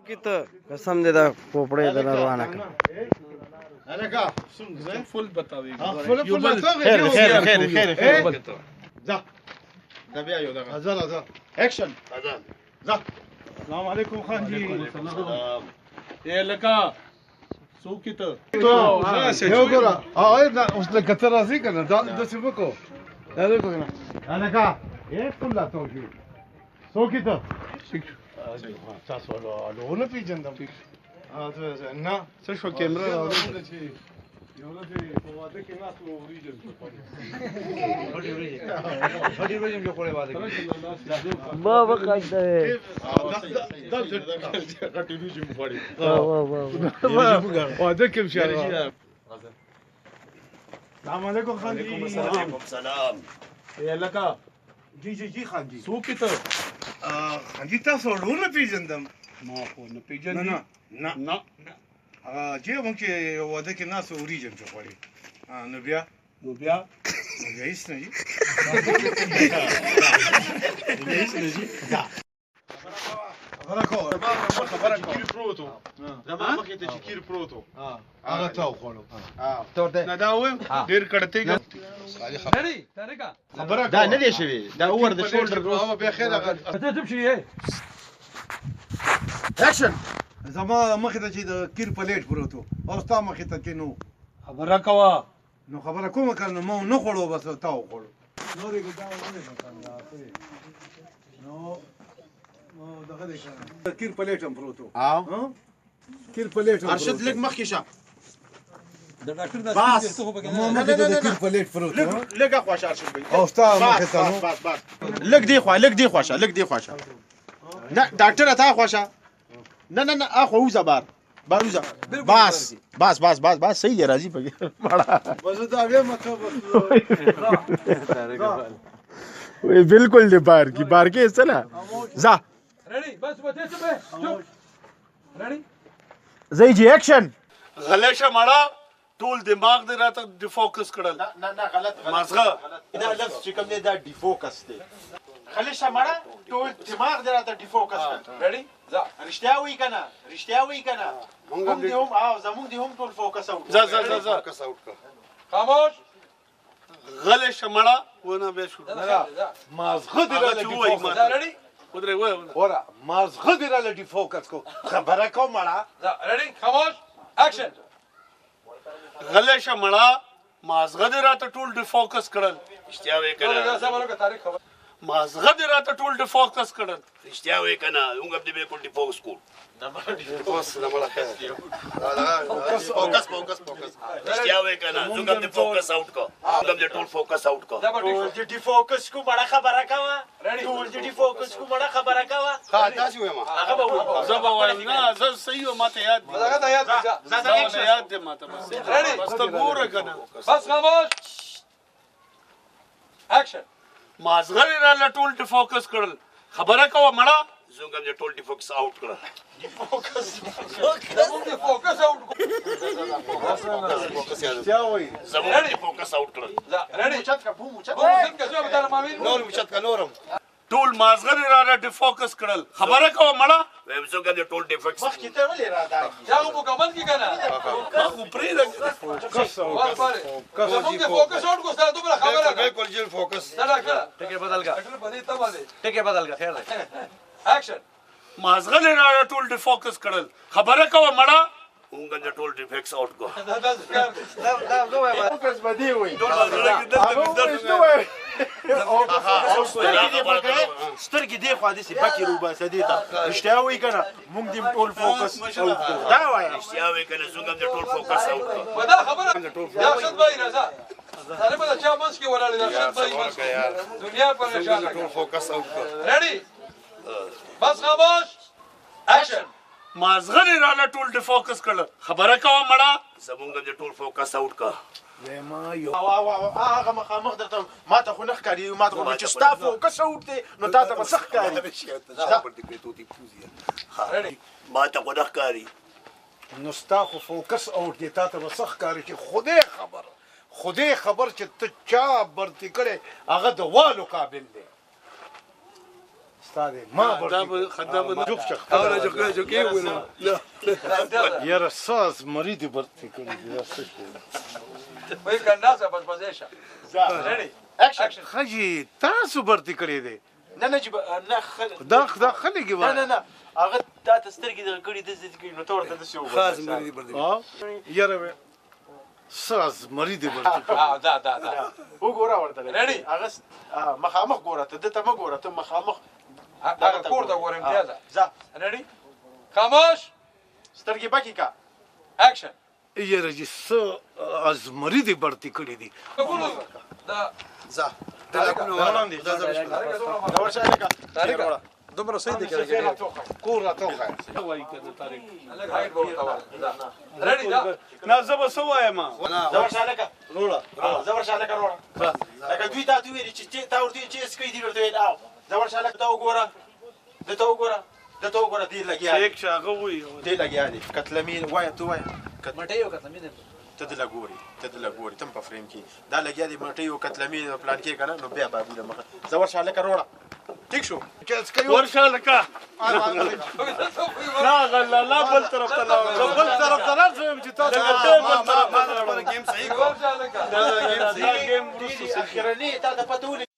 किती कसम दे दा पोपड़े इधर रवाना कर هلكا زي الفل بطاوي خير ذا تبع يو ذا ذا اكشن ذا السلام عليكم خانجي السلام يا لكا سو كده هو غورا ايضا وصل كتر راسي كنا ده سيبكو هذا كنا هلكا ايه كلها توجيه سو كده تاسو له نه پیجندم نه څه شو کیمرا یو نه په واده کې ناس اوریجن هډي ورځم جو کوله واده بابا قاعده ہے غټي روجم پړي واہ واده کې ان شاء الله السلام علیکم خان جی وعليكم السلام يا لكا جی خان جی سو كده خان جی تاسو له نه پیجندم ما خو نه پیژنې نه چې موږ چې واده کې ناس اوریجن جو پړي نو بیا هیڅ نه جی خبره کیر پروتو زما مخې ته چې کیر پروتو هغه تاو خورو نه دا وایم ډیر کړته خبره دا نه دی شوی دا اور د شولډر او به خیر هغه ته تم شي اکشن زما مخې ته چې د کیر پلیټ پروتو او ستا مخې ته کې نو خبره کوا نو خبره کومه کړنه مو نه خورو بس تاو خورو نو دې دا ونه نو دغه دې کړه کیر پلیټ هم پروتو ها کیر پلیټ ارشد لګ مخ کې شه د ډاکټر د بس مو مخې ته د کیر پلیټ پروتو لګه خوښ ارشد بي او ستا مخې ته نو بس لګ دی خوښه نه ډاکټر ته خوښه نه اخو وزه باروزه بس صحیح دی راځي پکې بس دا بیا مطلب وی بالکل دی بار کې سره ځه ريدي بس وته څه به ريدي زئی جی اکشن غلشه مړه ټول دماغ دې راته ډیفوکس کړل نه غلط مازغه دا لفظ چې کوم دی دا ډیفوکس دی خلشه مړه ټول دماغ دې راته ډیفوکس کړل ريدي ځه رښتیا وی کنه موږ دې هم زموږ دې هم ټول فوکس اوټ ځه فوکس اوټ کا خاموش غلشه مړه ونه به شو مازغه دې راته ډیفوکس ريدي ودرې ورا مازغه دې را لټي فوکس کو خبره کوم مړه ريدي خاموش اکشن غلشه مړه مازغه دې راته ټول ډیفوکس کړل رښتیا وی کنه تاریخ خبر مازغه دې راته ټول ډیفوکس کړل رښتیا وی کنه موږ دې بالکل ډیفوکس کو فوکس نه مړه فوکس رښتیا وی کنه موږ دې فوکس اوټ کو موږ دې ټول فوکس اوټ کو دې ډیفوکس کو مړه خبره کاوه ټول دې ډیفوکس کو مړه خبره کاوه ها تاسو وایم هغه به زه به وایم نه زه صحیح ماته یاد دي هغه ته یاد زه یاد دي ماته بس ريدي بس ته ګوره کنه بس خاموش اکشن مازغه دې را ټول ډیفوکس کړل خبره کوه مړه زوګم دې ټول ډیفوکس اوټ کړ فوکس اوټ کیا وای زموږ دې فوکس اوټ کړ ريدي چت کا بو چت نور چت کا نورم ټول مازغه دې را ډیفوکس کړل خبره کوه مړه ویم زوګم دې ټول ډیفوکس مخ کې ته ولې را دا دا مکمل کی کنه خو پرې کس زمونږ فوکس اوټ کو ستاسو دومره خبره بالکل جیل فوکس دا ډاکټر ټکي بدل کا ډاکټر باندې ته باندې ټکي بدل کا خیر دی اکشن مازغه دې را ټول ډیفوکس کړل خبره کوه مړه موږ دې ټول ډیفوکس اوټ کو دا دوه فوکس بدی وای سترګې دې خوا دې سي بکې روبا سدي ته رښتیا وای کنه موږ دې ټول فوکس اوټ کو دا وای رښتیا وای کنه زوګم دې ټول فوکس اوټ کو ودا خبره یا شت بای رضا طالب دا چا منس کې ولاړ دا شت بای دنیا پریشان ټول فوکس اوټ کو ريدي بس خاموش اکشن مازغه دې را ټول ډیفوکس کړل خبره کوه مړه زمونږ دې ټول فوکس اوټ کا ما یو هغه مخامخ درته ما ته خو نه ښکاري ما ته خو چې ستا فوکس اوټ دی نو تا ته به څه ښکاري ما ته خو نه ښکاري نو ستا خو فوکس اوټ دی تا ته به څه ښکاري چې خدای خدای خبر چې ته چا برتی کړې هغه د والو قابل دی استاد ما برتی جوک شخ یاره ساز مریدی برتی کړې وای کنده بس بس ایشه Ready? اکشن خجی تاسو برتی کړې دی نه دا خلک نه نه نه هغه تا ته سترګې دغه کړي داسې کړي نو ته ورته داسې وګوره خاص مری بردی یاره ساز مریدی برتی دا وګوره ورته Ready? هغه مخامخ ګوره ته دته مه ګوره ته مخامخ هغه کور ته ګورم امتیازه ځه ready خاموش سترګې پکې کا اکشن یاره چې څه از مریدی برتی کړې دي دا ځه دا ورشه لکه طارق دومره صحیح دی کېږي کور راته وایي کنه طارق الګ هایټ بوله ready دا نه زه به څه وایم دا ورشه لکه روړه زه ورشه لکه روړه لکه دوی تا ته ویلي چې تا ورته چې اسکی دی ورته ویل او زه ورشه لکه دا وګوره دته وګوره دی لګیا یک شاغه وایي دی لګیا دی کتلمین وای ته وای مټه یو کته مين ته د لګوري تم په فریم کې دا لګیا دی مټي او کتلمین پلان کې کنه نو بیا بابو د مخه زه ورشه لکه روړه ټیک شو ورشه لکه لا غلا لا بل طرف ته لا بل طرف ته راځم چې تاسو گیم صحیح کو دا گیم اخرنی تا د پته ولې